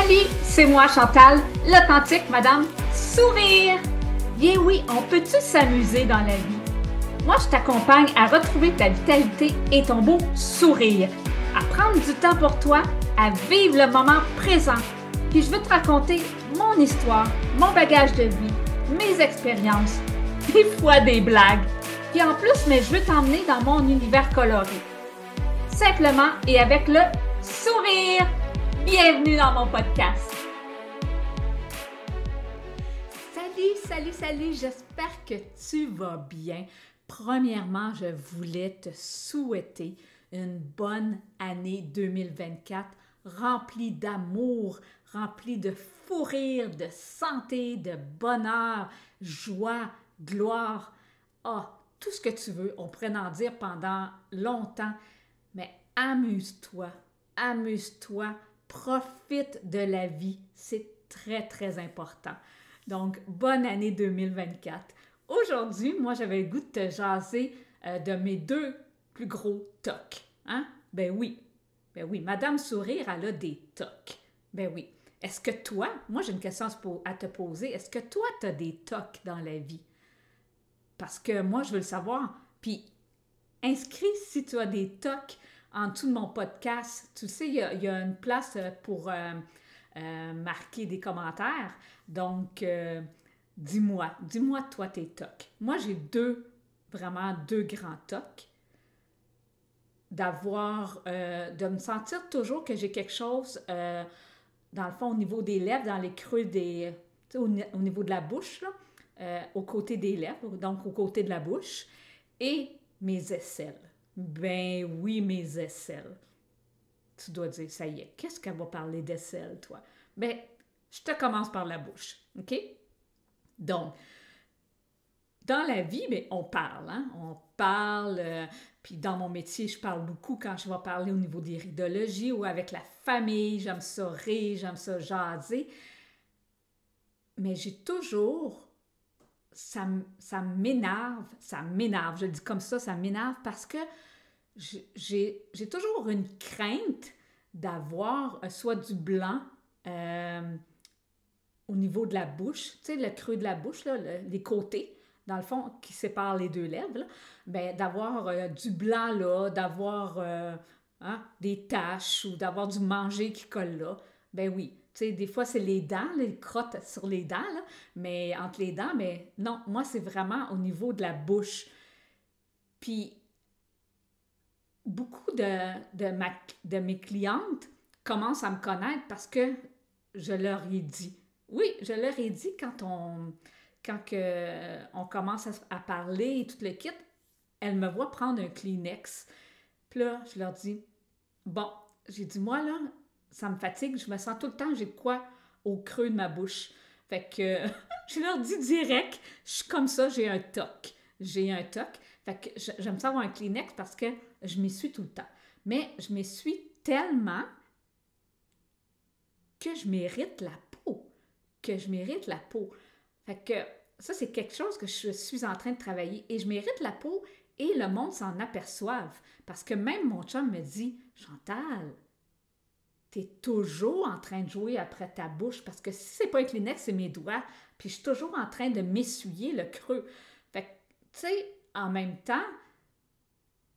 Salut, c'est moi Chantal, l'authentique Madame Sourire. Bien oui, on peut-tu s'amuser dans la vie? Moi, je t'accompagne à retrouver ta vitalité et ton beau sourire, à prendre du temps pour toi, à vivre le moment présent. Puis je veux te raconter mon histoire, mon bagage de vie, mes expériences, des fois des blagues. Puis en plus, mais je veux t'emmener dans mon univers coloré. Simplement et avec le sourire. Bienvenue dans mon podcast. Salut, j'espère que tu vas bien. Premièrement, je voulais te souhaiter une bonne année 2024, remplie d'amour, remplie de fou rire, de santé, de bonheur, joie, gloire. Tout ce que tu veux, on pourrait en dire pendant longtemps, mais amuse-toi, profite de la vie, c'est très, très important. Donc, bonne année 2024. Aujourd'hui, moi, j'avais le goût de te jaser de mes deux plus gros tocs. Hein? Ben oui, Madame Sourire, elle a des tocs. Ben oui. Est-ce que toi, moi j'ai une question à te poser, est-ce que toi, tu as des tocs dans la vie? Parce que moi, je veux le savoir. Puis, inscris si tu as des tocs en dessous de mon podcast. Tu sais, il y a une place pour marquer des commentaires. Donc, dis-moi toi tes tocs. Moi, j'ai vraiment deux grands tocs. De me sentir toujours que j'ai quelque chose, dans le fond, au niveau des lèvres, dans les creux des... Tu sais, au niveau de la bouche, là, au côté des lèvres, donc au côté de la bouche, et mes aisselles. Ben oui, mes aisselles. Tu dois dire, ça y est, qu'est-ce qu'elle va parler d'aisselles, toi? Ben, je te commence par la bouche, OK? Donc, dans la vie, ben, on parle, hein? On parle, puis dans mon métier, je parle beaucoup quand je vais parler au niveau des ridologies ou avec la famille, j'aime ça rire, j'aime ça jaser. Mais j'ai toujours... Ça m'énerve, je le dis comme ça m'énerve parce que j'ai toujours une crainte d'avoir soit du blanc au niveau de la bouche, tu sais, le creux de la bouche, là, les côtés, dans le fond, qui séparent les deux lèvres, là, ben, d'avoir du blanc là, d'avoir des taches ou d'avoir du manger qui colle là. Ben oui, tu sais, des fois, c'est les dents, les crottes sur les dents, là, mais entre les dents, mais non, moi, c'est vraiment au niveau de la bouche. Puis, beaucoup de mes clientes commencent à me connaître parce que je leur ai dit. Oui, je leur ai dit quand on commence à parler et tout le kit, elles me voient prendre un Kleenex. Puis là, je leur dis, bon, j'ai dit, moi, là, ça me fatigue, je me sens tout le temps, j'ai de quoi au creux de ma bouche. Fait que je leur dis direct, je suis comme ça, j'ai un toc. Fait que j'aime ça avoir un Kleenex parce que je m'essuie tout le temps. Mais je m'essuie tellement que je mérite la peau. Fait que ça, c'est quelque chose que je suis en train de travailler. Et je mérite la peau et le monde s'en aperçoive. Parce que même mon chum me dit, Chantal, t'es toujours en train de jouer après ta bouche parce que si c'est pas un Kleenex, c'est mes doigts. Puis je suis toujours en train de m'essuyer le creux. Fait que, tu sais, en même temps,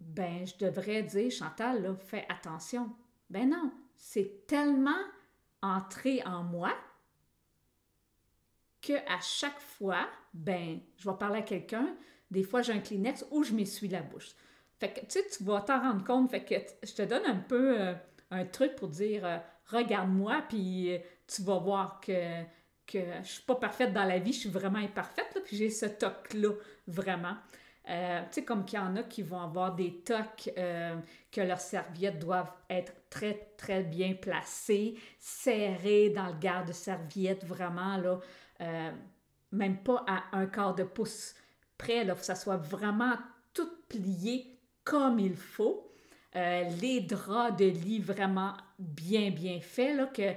ben, je devrais dire, Chantal, là, fais attention. Ben non, c'est tellement entré en moi qu'à chaque fois, ben, je vais parler à quelqu'un, des fois j'ai un Kleenex ou je m'essuie la bouche. Fait que, tu sais, tu vas t'en rendre compte. Fait que je te donne un peu un truc pour dire, regarde-moi, puis tu vas voir que je ne suis pas parfaite dans la vie, je suis vraiment imparfaite, là, puis j'ai ce toc-là, vraiment. Tu sais, comme qu'il y en a qui vont avoir des tocs que leurs serviettes doivent être très, très bien placées, serrées dans le garde-serviette, vraiment, là, même pas à un quart de pouce près, là, faut que ça soit vraiment tout plié comme il faut. Les draps de lit vraiment bien, bien faits, là, que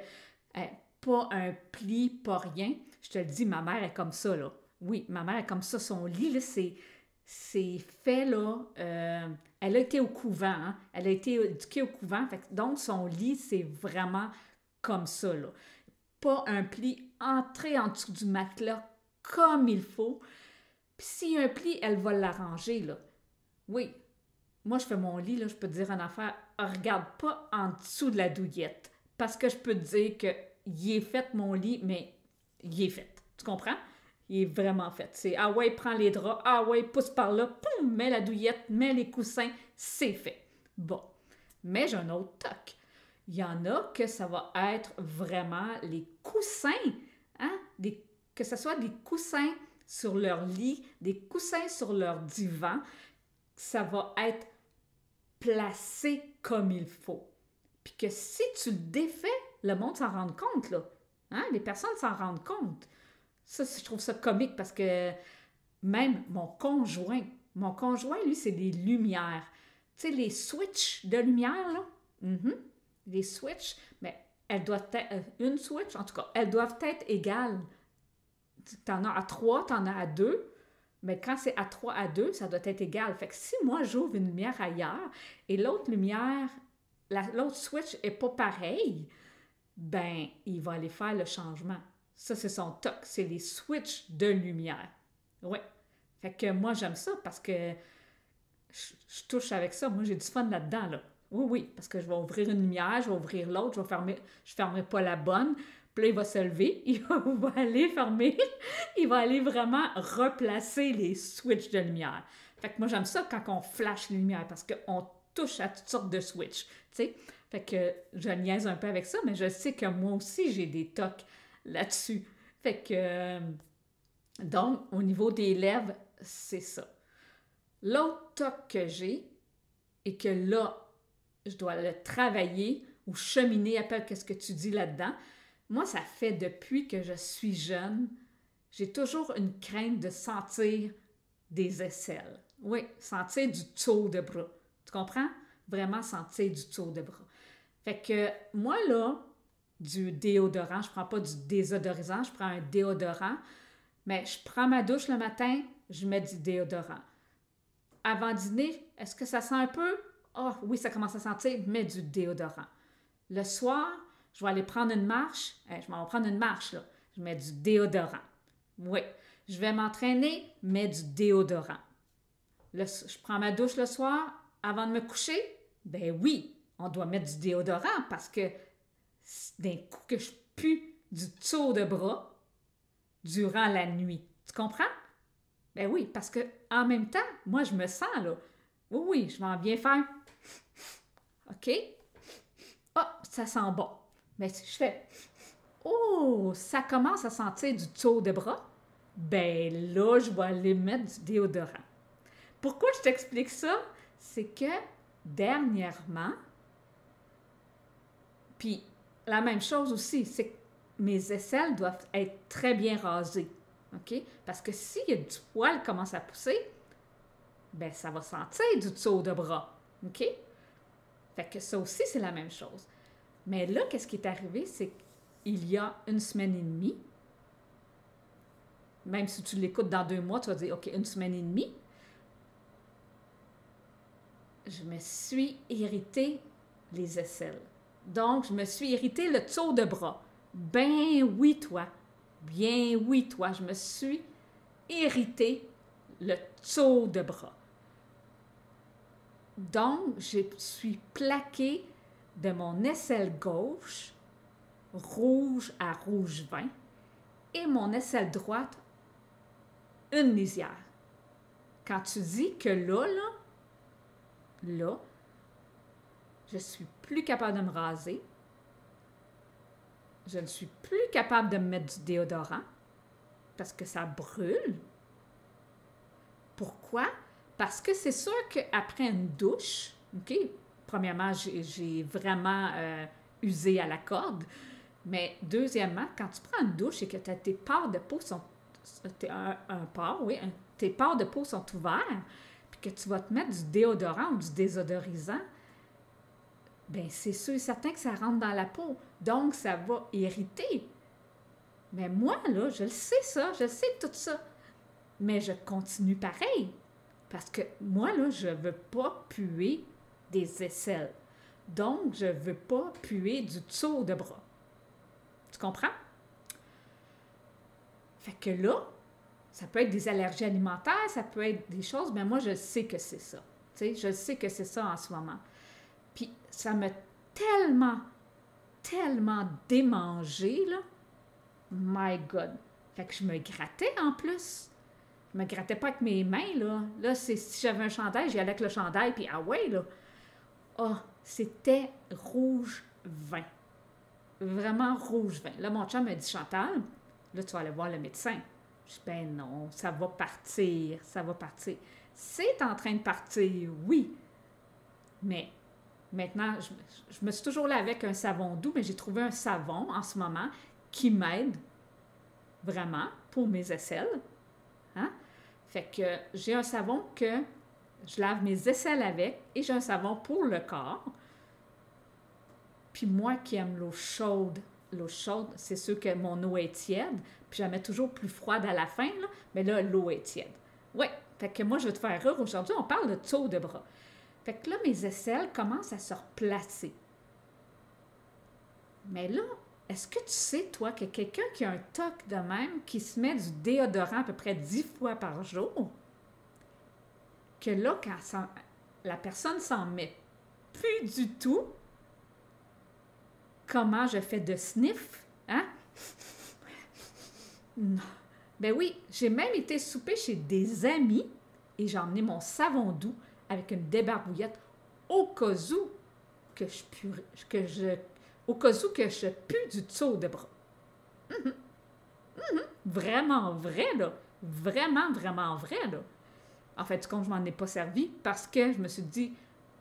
pas un pli, pas rien. Je te le dis, ma mère est comme ça, là. Oui, ma mère est comme ça. Son lit, là, c'est fait, là. Elle a été au couvent, hein? Elle a été éduquée au couvent. Donc, son lit, c'est vraiment comme ça, là. pas un pli entré en dessous du matelas comme il faut. Puis s'il y a un pli, elle va l'arranger, là. Oui, moi, je fais mon lit, là, je peux te dire en affaire, regarde pas en dessous de la douillette. Parce que je peux te dire que il est fait, mon lit, mais il est fait. Tu comprends? Il est vraiment fait. C'est, ah ouais, prends les draps, ah ouais, pousse par là, poum, mets la douillette, mets les coussins, c'est fait. Bon. Mais j'ai un autre toc. Il y en a que ça va être vraiment les coussins, hein? Que ce soit des coussins sur leur lit, des coussins sur leur divan, ça va être placé comme il faut. Puis que si tu le défais, le monde s'en rend compte, là. Hein? Les personnes s'en rendent compte. Ça, je trouve ça comique parce que même mon conjoint, lui, c'est des lumières. Tu sais, les switches de lumière, là. Les switches, mais elles doivent être, une switch, en tout cas, elles doivent être égales. T'en as à 3, t'en as à 2, mais quand c'est à 3 à 2, ça doit être égal. Fait que si moi, j'ouvre une lumière ailleurs et l'autre lumière, l'autre switch est pas pareil, ben, il va aller faire le changement. Ça, c'est son toc, c'est les switches de lumière. Oui. Fait que moi, j'aime ça parce que je touche avec ça. Moi, j'ai du fun là-dedans, là. Oui, oui, parce que je vais ouvrir une lumière, je vais ouvrir l'autre, je fermerai pas la bonne. Puis là, il va se lever, il va aller fermer, il va aller vraiment replacer les switches de lumière. Fait que moi, j'aime ça quand on flash les lumières parce qu'on touche à toutes sortes de switches, tu sais. Fait que je niaise un peu avec ça, mais je sais que moi aussi, j'ai des tocs là-dessus. Fait que, donc, au niveau des lèvres, c'est ça. L'autre toc que j'ai, et que là, je dois le travailler ou cheminer, appelle qu'est-ce que tu dis là-dedans. Moi, ça fait depuis que je suis jeune, j'ai toujours une crainte de sentir des aisselles. Oui, sentir du dessous de bras. Tu comprends? Vraiment sentir du dessous de bras. Fait que moi, là, du déodorant, je prends pas du désodorisant, je prends un déodorant, mais je prends ma douche le matin, je mets du déodorant. Avant dîner, est-ce que ça sent un peu? Ah oh, oui, ça commence à sentir, mets du déodorant. Le soir, je vais aller prendre une marche. Je m'en vais prendre une marche, là. Je mets du déodorant. Oui. Je vais m'entraîner, mets du déodorant. Je prends ma douche le soir avant de me coucher. Ben oui, on doit mettre du déodorant parce que d'un coup que je pue du dessous de bras durant la nuit. Tu comprends? Ben oui, parce que en même temps, moi, je me sens, là. Oui, oui, je m'en viens faire. OK? Ah, ça sent bon. Mais si je fais oh, ça commence à sentir du dessous de bras, ben là, je vais aller mettre du déodorant. Pourquoi je t'explique ça? C'est que dernièrement, puis la même chose aussi, c'est que mes aisselles doivent être très bien rasées. OK? Parce que s'il y a du poil qui commence à pousser, ben ça va sentir du dessous de bras. OK? Fait que ça aussi, c'est la même chose. Mais là, qu'est-ce qui est arrivé, c'est qu'il y a une semaine et demie, même si tu l'écoutes dans 2 mois, tu vas dire, OK, une semaine et demie, je me suis irrité les aisselles. Donc, je me suis irrité le dessous de bras. Ben oui, toi. Bien oui, toi. Je me suis irrité le dessous de bras. Donc, je suis plaquée de mon aisselle gauche, rouge à rouge vin, et mon aisselle droite, une lisière. Quand tu dis que là, je suis plus capable de me raser, je ne suis plus capable de me mettre du déodorant parce que ça brûle. Pourquoi? Parce que c'est sûr qu'après une douche, OK, premièrement, j'ai vraiment usé à la corde, mais deuxièmement, quand tu prends une douche et que tes pores de peau sont... tes pores de peau sont ouverts, puis que tu vas te mettre du déodorant ou du désodorisant, bien, c'est sûr et certain que ça rentre dans la peau. Donc, ça va irriter. Mais moi, là, je le sais ça, je sais tout ça. Mais je continue pareil. Parce que moi, là, je ne veux pas puer des aisselles. Donc, je ne veux pas puer du dessous de bras. Tu comprends? Fait que là, ça peut être des allergies alimentaires, ça peut être des choses, mais moi, je sais que c'est ça. Tu sais, je sais que c'est ça en ce moment. Puis ça m'a tellement, tellement démangé, là. My God. Fait que je me grattais en plus. Je me grattais pas avec mes mains, là. Là, si j'avais un chandail, j'y allais avec le chandail, puis ah ouais, là. Ah, c'était rouge vin. Vraiment rouge vin. Là, mon chum me dit, Chantal, là, tu vas aller voir le médecin. Je dis, ben non, ça va partir, ça va partir. C'est en train de partir, oui. Mais maintenant, je me suis toujours là avec un savon doux, mais j'ai trouvé un savon en ce moment qui m'aide vraiment pour mes aisselles. Hein? Fait que j'ai un savon que je lave mes aisselles avec et j'ai un savon pour le corps. Puis moi qui aime l'eau chaude, c'est sûr que mon eau est tiède, puis je la mets toujours plus froide à la fin, là, mais là, l'eau est tiède. Ouais, fait que moi, je vais te faire rire aujourd'hui, on parle de tour de bras. Fait que là, mes aisselles commencent à se replacer. Mais là, est-ce que tu sais, toi, que quelqu'un qui a un toc de même, qui se met du déodorant à peu près 10 fois par jour, que là, quand la personne s'en met plus du tout, comment je fais de sniff, hein? Non. Ben oui, j'ai même été souper chez des amis et j'ai emmené mon savon doux avec une débarbouillette au cas où au cas où que je pue du dessous de bras. Vraiment vrai, là. Vraiment, vraiment vrai, là. En fait, du compte, je m'en ai pas servi parce que je me suis dit,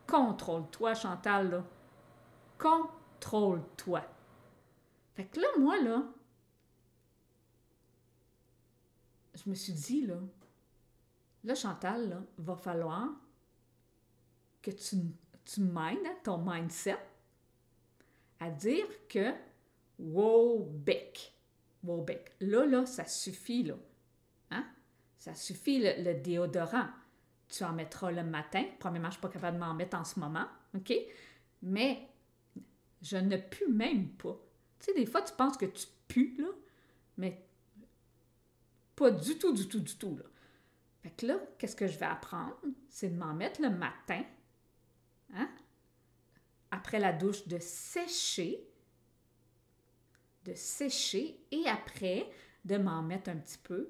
contrôle-toi, Chantal, là. Contrôle-toi. Fait que là, moi, là, je me suis dit, là, Chantal, là, va falloir que tu m'aides, hein, ton mindset, à dire que wow, bec. Wow, bec. Là, ça suffit, là. Hein? Ça suffit, le déodorant. Tu en mettras le matin. Premièrement, je ne suis pas capable de m'en mettre en ce moment, OK? Mais je ne pue même pas. Tu sais, des fois, tu penses que tu pues, là, mais pas du tout, du tout, du tout, là. Fait que là, qu'est-ce que je vais apprendre? C'est de m'en mettre le matin, hein? Après la douche, de sécher, et après, de m'en mettre un petit peu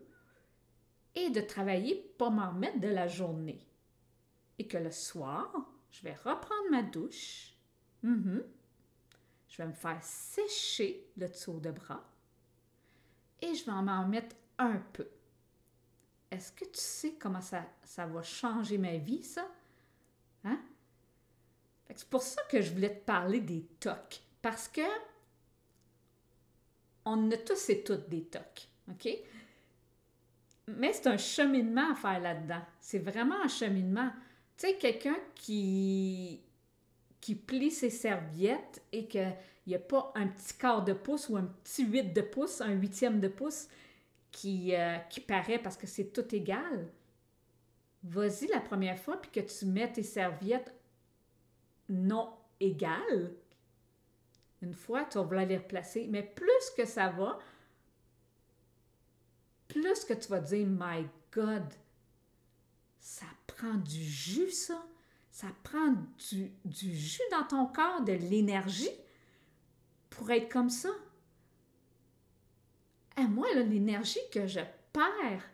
et de travailler, pas m'en mettre de la journée. Et que le soir, je vais reprendre ma douche. Je vais me faire sécher le dessous de bras et je vais m'en mettre un peu. Est-ce que tu sais comment ça va changer ma vie, ça? Hein? C'est pour ça que je voulais te parler des tocs. Parce que on a tous et toutes des tocs, OK? Mais c'est un cheminement à faire là-dedans. C'est vraiment un cheminement. Tu sais, quelqu'un qui plie ses serviettes et qu'il n'y a pas un petit quart de pouce ou un petit 8 de pouce, un huitième de pouce qui paraît parce que c'est tout égal. Vas-y la première fois puis que tu mets tes serviettes non égales. Une fois, tu vas vouloir les replacer. Mais plus que ça va, plus que tu vas dire, My God, ça prend du jus, ça. Ça prend du jus dans ton corps, de l'énergie pour être comme ça. Et moi, là, l'énergie que je perds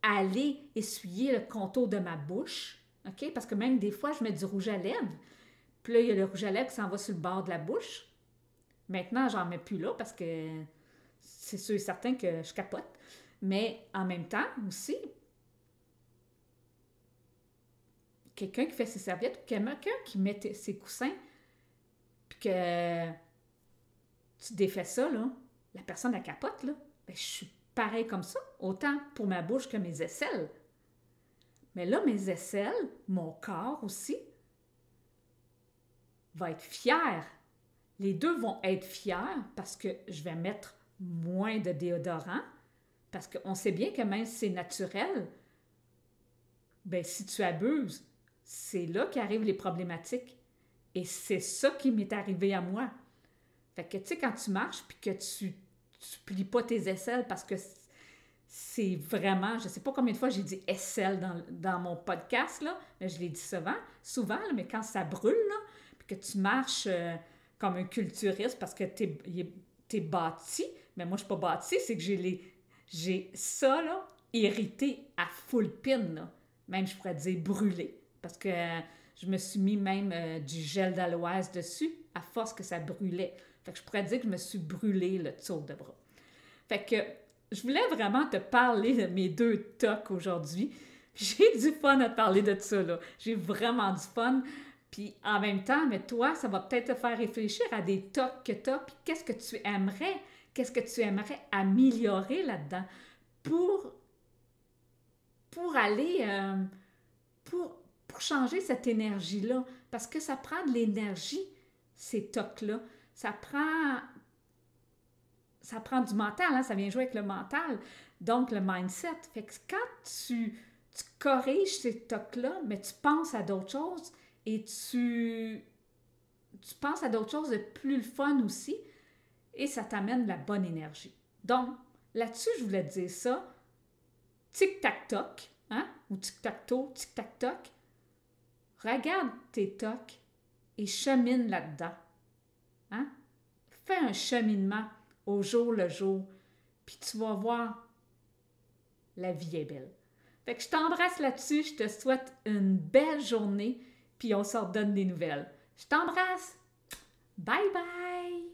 à aller essuyer le contour de ma bouche, OK? Parce que même des fois, je mets du rouge à lèvres. Puis là, il y a le rouge à lèvres qui s'en va sur le bord de la bouche. Maintenant, j'en mets plus là parce que c'est sûr et certain que je capote. Mais en même temps aussi, quelqu'un qui fait ses serviettes ou quelqu'un qui met ses coussins puis que tu défais ça, là, la personne la capote, là, ben, je suis pareil comme ça, autant pour ma bouche que mes aisselles. Mais là, mes aisselles, mon corps aussi, va être fier. Les deux vont être fiers parce que je vais mettre moins de déodorant, parce qu'on sait bien que même si c'est naturel, ben si tu abuses, c'est là qu'arrivent les problématiques. Et c'est ça qui m'est arrivé à moi. Fait que, tu sais, quand tu marches puis que tu plies pas tes aisselles parce que c'est vraiment, je sais pas combien de fois j'ai dit aisselle dans mon podcast, là, mais je l'ai dit souvent là, mais quand ça brûle, là, puis que tu marches comme un culturiste parce que t'es bâti, mais moi je suis pas bâti, c'est que j'ai ça, là, irrité à full pin, là. Même je pourrais dire brûlé, parce que je me suis mis même du gel d'aloès dessus, à force que ça brûlait. Fait que je pourrais dire que je me suis brûlé le tour de bras. Fait que je voulais vraiment te parler de mes 2 tocs aujourd'hui. J'ai du fun à te parler de ça, là. J'ai vraiment du fun. Puis en même temps, mais toi, ça va peut-être te faire réfléchir à des tocs que tu as, puis qu'est-ce que tu aimerais améliorer là-dedans pour, pour aller, pour changer cette énergie-là. Parce que ça prend de l'énergie, ces tocs-là. Ça prend du mental, hein? Ça vient jouer avec le mental, donc le mindset. Fait que quand tu corriges ces tocs-là, mais tu penses à d'autres choses et tu penses à d'autres choses de plus le fun aussi et ça t'amène la bonne énergie. Donc, là-dessus, je voulais te dire ça. Tic-tac-toc, hein? Ou tic-tac-toe, tic-tac-toc. Regarde tes tocs et chemine là-dedans. Hein? Fais un cheminement au jour le jour, puis tu vas voir, la vie est belle. Fait que je t'embrasse là-dessus, je te souhaite une belle journée, puis on se redonne des nouvelles. Je t'embrasse! Bye bye!